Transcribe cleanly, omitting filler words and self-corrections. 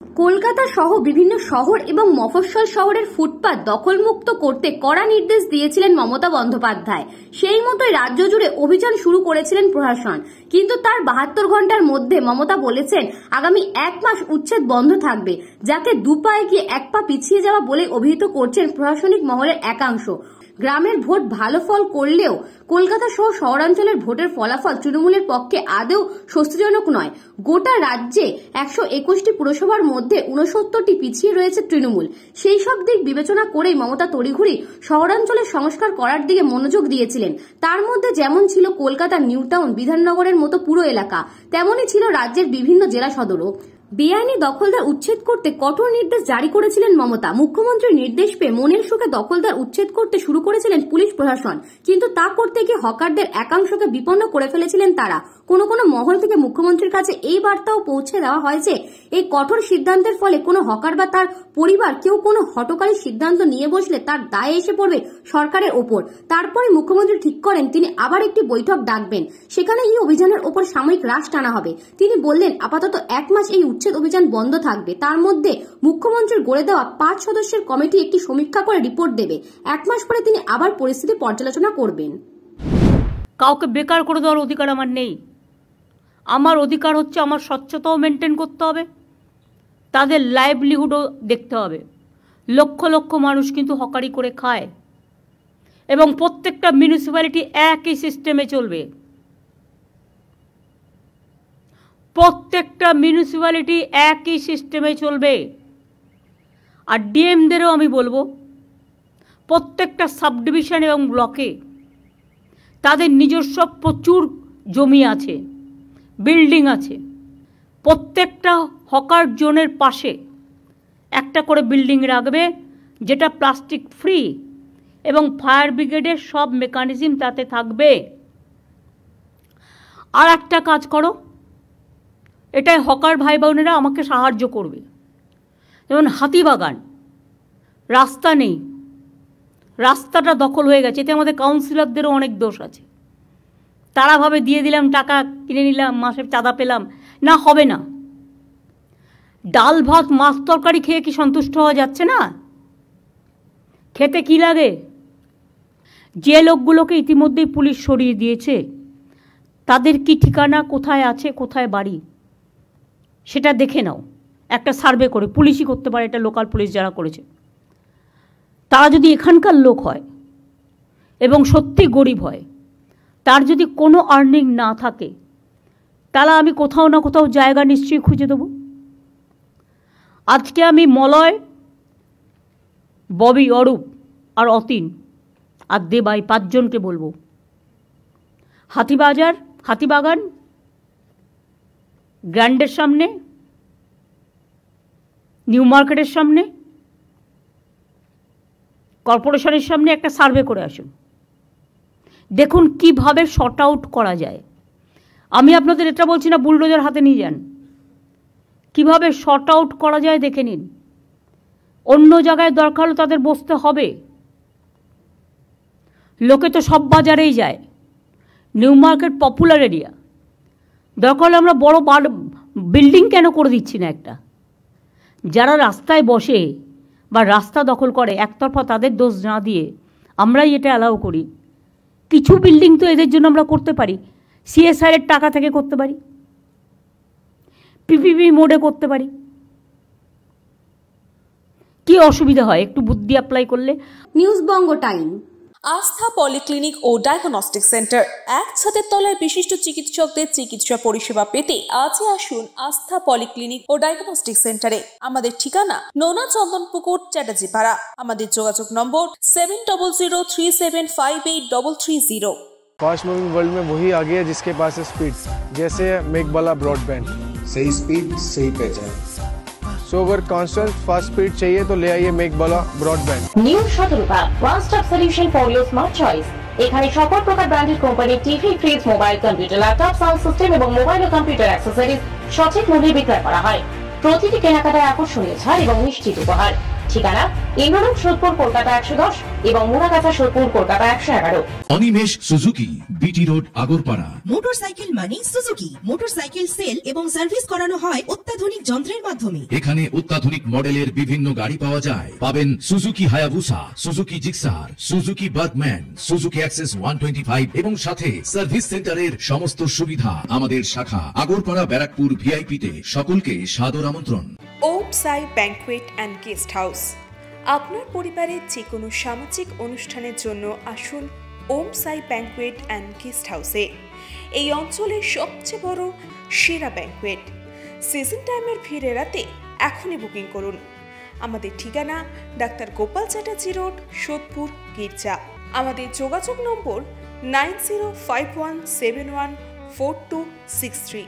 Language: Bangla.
কলকাতা সহ বিভিন্ন শহর এবং মফস্বল শহরের ফুটপাত দখলমুক্ত করতে কড়া নির্দেশ দিয়েছিলেন মমতা বন্দ্যোপাধ্যায়। সেই মতোই রাজ্য জুড়ে অভিযান শুরু করেছিলেন প্রশাসন। কিন্তু তার 72 ঘন্টার মধ্যে মমতা বলেছেন আগামী 1 মাস উচ্ছেদ বন্ধ থাকবে, যাকে 2 পায়ে গিয়ে 1 পা পিছিয়ে যাওয়া বলে অভিহিত করছেন প্রশাসনিক মহলের একাংশ। গ্রামের ভোট ভালো ফল করলেও কলকাতা সহ শহরাঞ্চলের ভোটের ফলাফল তৃণমূলের পক্ষে আদৌ স্বস্তিজনক নয়। গোটা রাজ্যে 121টি পুরসভার মধ্যে 69টি পিছিয়ে রয়েছে তৃণমূল। সেই সব দিক বিবেচনা করেই মমতা তড়িঘড়ি শহরাঞ্চলের সংস্কার করার দিকে মনোযোগ দিয়েছিলেন। তার মধ্যে যেমন ছিল কলকাতার নিউ টাউন, বিধাননগরের মতো পুরো এলাকা, তেমনই ছিল রাজ্যের বিভিন্ন জেলা সদরও। বেআইনি দখলদার উচ্ছেদ করতে কঠোর নির্দেশ জারি করেছিলেন মমতা। মুখ্যমন্ত্রীর নির্দেশ পেয়ে মনের সুখে দখলদার উচ্ছেদ করতে শুরু করেছিলেন পুলিশ প্রশাসন, কিন্তু তা করতে গিয়ে হকারদের একাংশকে বিপন্ন করে ফেলেছিলেন তারা। কোনো কোনো মহল থেকে মুখ্যমন্ত্রীর কাছে এই বার্তাও পৌঁছে দেওয়া হয় যে এই কঠোর সিদ্ধান্তের ফলে কোনো হকার বা তার পরিবার কেউ কোনো হঠকারী সিদ্ধান্ত নিয়ে বসলে তার দায় এসে পড়বে সরকারের ওপর। তারপরে মুখ্যমন্ত্রী ঠিক করেন তিনি আবার একটি বৈঠক ডাকবেন, সেখানে এই অভিযানের ওপর সাময়িক রাশ টানা হবে। তিনি বললেন আপাতত 1 মাস এই উচ্ছেদ অভিযান বন্ধ থাকবে। তার মধ্যে মুখ্যমন্ত্রীর গড়ে দেওয়া 5 সদস্যের কমিটি একটি সমীক্ষা করে রিপোর্ট দেবে। 1 মাস পরে তিনি আবার পরিস্থিতি পর্যালোচনা করবেন। কাউকে বেকার করে দেওয়ার অধিকার আমার নেই। আমার অধিকার হচ্ছে আমার স্বচ্ছতাও মেনটেন করতে হবে, তাদের লাইভলিহুডও দেখতে হবে। লক্ষ লক্ষ মানুষ কিন্তু হকারি করে খায় এবং প্রত্যেকটা মিউনিসিপ্যালিটি একই সিস্টেমে চলবে। প্রত্যেকটা মিউনিসিপ্যালিটি একই সিস্টেমে চলবে। আর ডিএমদেরও আমি বলবো প্রত্যেকটা সাব ডিভিশন এবং ব্লকে তাদের নিজস্ব প্রচুর জমি আছে, বিল্ডিং আছে। প্রত্যেকটা হকার জোনের পাশে একটা করে বিল্ডিং রাখবে, যেটা প্লাস্টিক ফ্রি, এবং ফায়ার ব্রিগেডের সব মেকানিজম তাতে থাকবে। আর একটা কাজ করো, এটাই হকার ভাই বোনেরা আমাকে সাহায্য করবে। যেমন হাতিবাগান, রাস্তা নেই, রাস্তাটা দখল হয়ে গেছে, এতে আমাদের কাউন্সিলরদেরও অনেক দোষ আছে। তারা ভাবে দিয়ে দিলাম, টাকা কিনে নিলাম, মাসে চাঁদা পেলাম, না, হবে না। ডাল ভাত মাছ তরকারি খেয়ে কি সন্তুষ্ট হওয়া যাচ্ছে না? খেতে কি লাগে? যে লোকগুলোকে ইতিমধ্যেই পুলিশ সরিয়ে দিয়েছে তাদের কি ঠিকানা, কোথায় আছে, কোথায় বাড়ি, সেটা দেখে নাও। একটা সার্ভে করে, পুলিশই করতে পারে এটা, লোকাল পুলিশ যারা করেছে। তারা যদি এখানকার লোক হয় এবং সত্যি গরিব হয়, তার যদি কোনো আর্নিং না থাকে, তাহলে আমি কোথাও না কোথাও জায়গা নিশ্চয়ই খুঁজে দেব। আজকে আমি মলয়, ববি, অরূপ আর অতীন আর দেবাই 5 জনকে বলবো, হাতিবাগান গ্র্যান্ডের সামনে, নিউ মার্কেটের সামনে, কর্পোরেশনের সামনে একটা সার্ভে করে আসুন। দেখুন কিভাবে শর্ট আউট করা যায়। আমি আপনাদের এটা বলছি না বুলডোজার হাতে নিয়ে যান, কিভাবে শর্ট আউট করা যায় দেখে নিন। অন্য জায়গায় দরকার হলে তাদের বসতে হবে। লোকে তো সব বাজারেই যায়, নিউ মার্কেট পপুলার এরিয়া, দরকার হলে আমরা বড় বিল্ডিং কেন করে দিচ্ছি না একটা? যারা রাস্তায় বসে বা রাস্তা দখল করে একতরফা তাদের দোষ না দিয়ে আমরাই এটা অ্যালাউ করি। কিছু বিল্ডিং তো এদের জন্য আমরা করতে পারি, সিএসআর এর টাকা থেকে করতে পারি, পিপিপি মোডে করতে পারি। কি অসুবিধা হয় একটু বুদ্ধি অ্যাপ্লাই করলে? নিউজ বঙ্গ টাইম। আস্থা পলিক্লিনিক ও ডায়াগনস্টিক সেন্টার, এক ছাদের তলায় বিশিষ্ট চিকিৎসকদের চিকিৎসা পরিষেবা পেতে আজই আসুন আস্থা পলিক্লিনিক ও ডায়াগনস্টিক সেন্টারে। আমাদের ঠিকানা নোনা চন্দনপুকুর, চ্যাটার্জিপাড়া। আমাদের যোগাযোগ নম্বর 7003758330। फास्ट मूविंग वर्ल्ड में वही आगे है जिसके पास है स्पीड, जैसे मेघबाला ब्रॉडबैंड। सही स्पीड, सही पहचान। सो अगर कांस्टेंट फास्ट स्पीड चाहिए तो ले आइए Meghbala broadband. New Shatarupa one stop solution for your smart choice. এখানে সকল প্রকার ব্র্যান্ডেড কোম্পানির TV, fridge, mobile, computer, laptop, sound system এবং মোবাইল ও কম্পিউটার অ্যাক্সেসরিজ সঠিক মূল্যে বিক্রয় করা হয়। প্রতিটি কেনাকাটায় আকর্ষণীয় ছাড় এবং নিশ্চিত উপহার। ঠিকানা ইন্দ্রলোক সোদপুর কলকাতা 110 এবং Muragachha Sodepur Kolkata 111। Animesh Suzuki, BT road, Agarpara. Motorcycle মানে সুজুকি। মোটরসাইকেল সেল এবং সার্ভিস করানো হয় অত্যাধুনিক যন্ত্রের মাধ্যমে। এখানে অত্যাধুনিক মডেলের বিভিন্ন গাড়ি পাওয়া যায়। পাবেন Suzuki Hayabusa, Suzuki Gixxer, Suzuki Bergman, Suzuki access 125 এবং সাথে সার্ভিস সেন্টারের সমস্ত সুবিধা। আমাদের শাখা আগরপাড়া ব্যারাকপুর ভিআইপিতে। সকলকে সাদর আমন্ত্রণ। ওম সাই ব্যাংকুয়েট অ্যান্ড গেস্ট হাউস। আপনার পরিবারের যে কোনো সামাজিক অনুষ্ঠানের জন্য আসুন ওম সাই ব্যাংকুয়েট অ্যান্ড গেস্ট হাউসে। এই অঞ্চলের সবচেয়ে বড় সেরা ব্যাংকুয়েট। সিজন টাইমের ভিড় এড়াতে এখনই বুকিং করুন। আমাদের ঠিকানা ডাক্তার গোপাল চ্যাটার্জি রোড, সোদপুর, গির্জা। আমাদের যোগাযোগ নম্বর 9051714263।